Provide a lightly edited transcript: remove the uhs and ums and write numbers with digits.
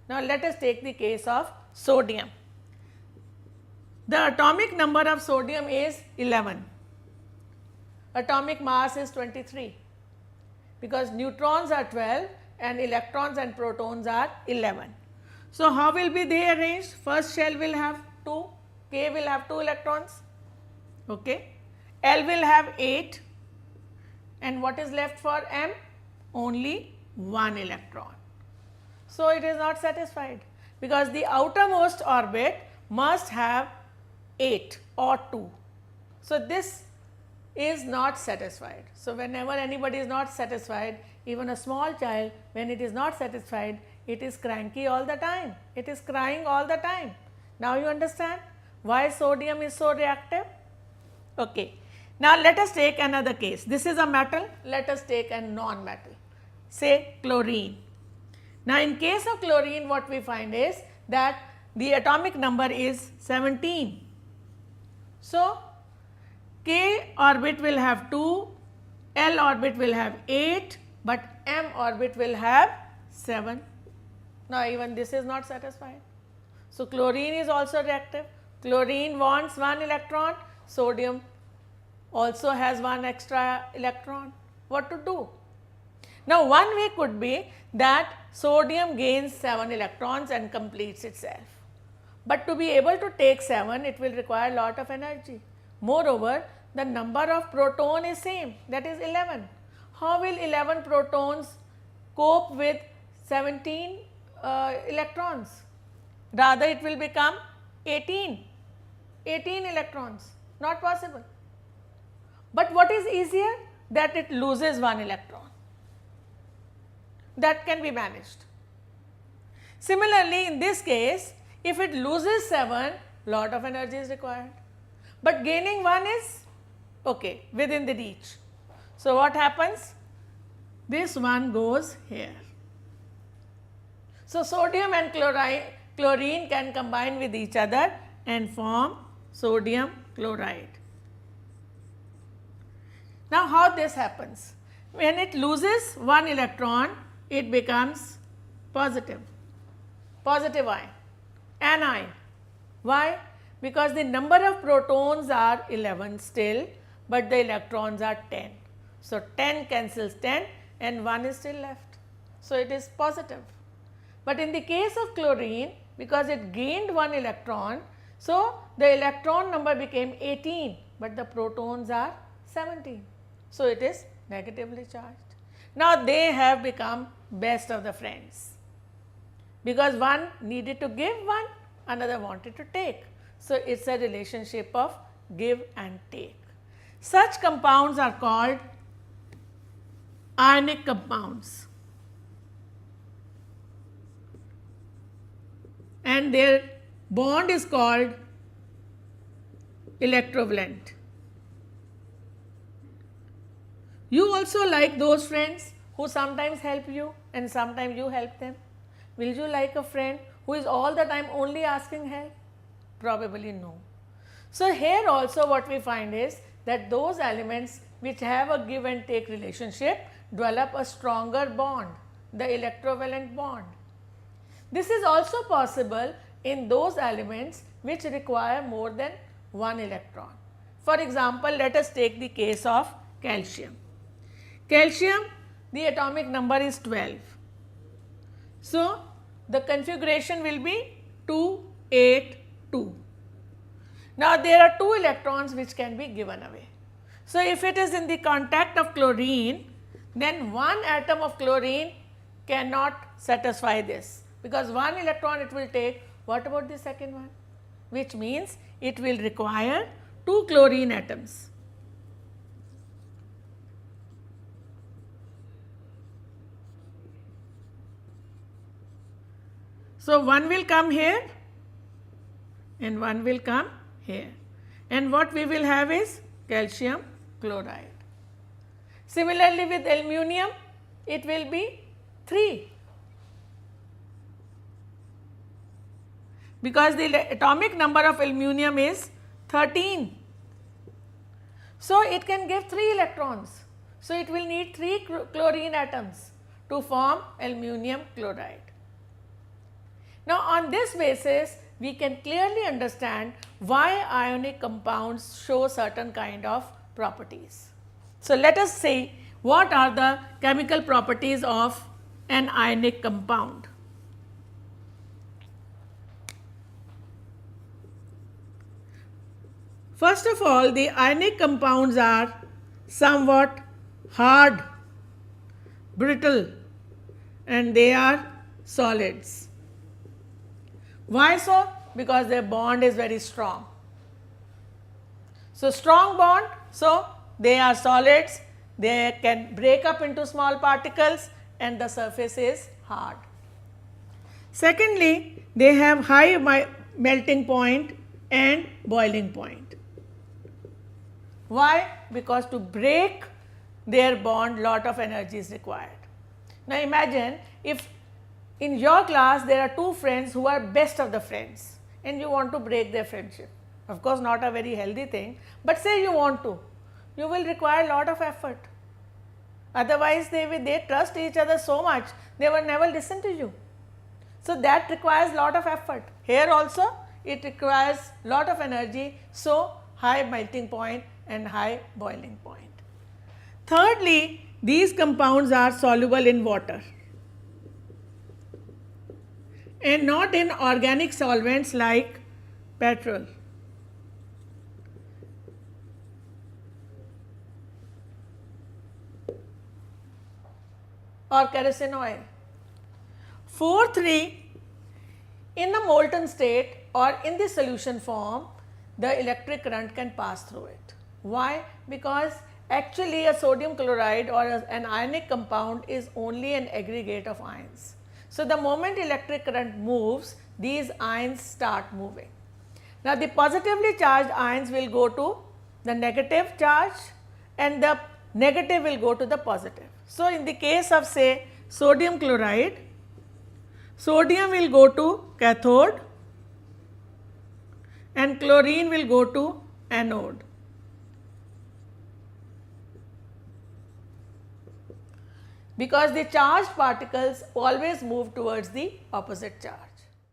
Now, let us take the case of sodium. The atomic number of sodium is 11, atomic mass is 23, because neutrons are 12 and electrons and protons are 11. So, how will be they arranged? First shell will have 2, K will have 2 electrons, okay. L will have 8, and what is left for M? Only 1 electron. So, it is not satisfied, because the outermost orbit must have 8 or 2. So, this is not satisfied. So, whenever anybody is not satisfied, even a small child, when it is not satisfied, it is cranky all the time, it is crying all the time. Now, you understand why sodium is so reactive? Okay. Now, let us take another case. This is a metal, let us take a non-metal, say chlorine. Now, in case of chlorine, what we find is that the atomic number is 17. So, K orbit will have 2, L orbit will have 8, but M orbit will have 7. Now, even this is not satisfied. So, chlorine is also reactive. Chlorine wants 1 electron, sodium also has 1 extra electron. What to do? Now, one way could be that sodium gains 7 electrons and completes itself, but to be able to take 7, it will require a lot of energy. Moreover, the number of proton is same, that is 11. How will 11 protons cope with 17 electrons? Rather, it will become 18 electrons, not possible. But what is easier? That it loses 1 electron, that can be managed. Similarly, in this case, if it loses 7, lot of energy is required, but gaining 1 is okay, within the reach. So, what happens? This one goes here. So, sodium and chlorine can combine with each other and form sodium chloride. Now, how this happens? When it loses 1 electron, it becomes positive ion, anion. Why? Because the number of protons are 11 still, but the electrons are 10. So, 10 cancels 10 and 1 is still left. So, it is positive. But in the case of chlorine, because it gained 1 electron, so the electron number became 18, but the protons are 17. So, it is negatively charged. Now, they have become best of the friends, because one needed to give 1, another wanted to take. So, it is a relationship of give and take. Such compounds are called ionic compounds, and their bond is called electrovalent. You also like those friends who sometimes help you and sometimes you help them. Will you like a friend who is all the time only asking help? Probably no. So, here also what we find is that those elements which have a give and take relationship develop a stronger bond, the electrovalent bond. This is also possible in those elements which require more than 1 electron. For example, let us take the case of calcium. Calcium, the atomic number is 12. So, the configuration will be 2, 8, 2. Now, there are 2 electrons which can be given away. So, if it is in the contact of chlorine, then 1 atom of chlorine cannot satisfy this, because 1 electron it will take. What about the second one? Which means it will require 2 chlorine atoms. So, one will come here and one will come here, and what we will have is calcium chloride. Similarly, with aluminum, it will be 3, because the atomic number of aluminum is 13. So, it can give 3 electrons. So, it will need 3 chlorine atoms to form aluminum chloride. Now, on this basis, we can clearly understand why ionic compounds show certain kind of properties. So, let us see what are the chemical properties of an ionic compound. First of all, the ionic compounds are somewhat hard, brittle, and they are solids. Why so? Because their bond is very strong. So, strong bond, so they are solids, they can break up into small particles and the surface is hard. Secondly, they have high melting point and boiling point. Why? Because to break their bond, lot of energy is required. Now, imagine if in your class there are two friends who are best of the friends and you want to break their friendship. Of course, not a very healthy thing, but say you want to, you will require lot of effort. Otherwise, they trust each other so much, they will never listen to you. So, that requires lot of effort. Here also, it requires lot of energy, so high melting point and high boiling point. Thirdly, these compounds are soluble in water and not in organic solvents like petrol. Or kerosene oil. Fourthly, in a molten state or in the solution form, the electric current can pass through it. Why? Because actually a sodium chloride or an ionic compound is only an aggregate of ions. So, the moment electric current moves, these ions start moving. Now, the positively charged ions will go to the negative charge and the negative will go to the positive. So, in the case of say sodium chloride, sodium will go to cathode and chlorine will go to anode. Because the charged particles always move towards the opposite charge.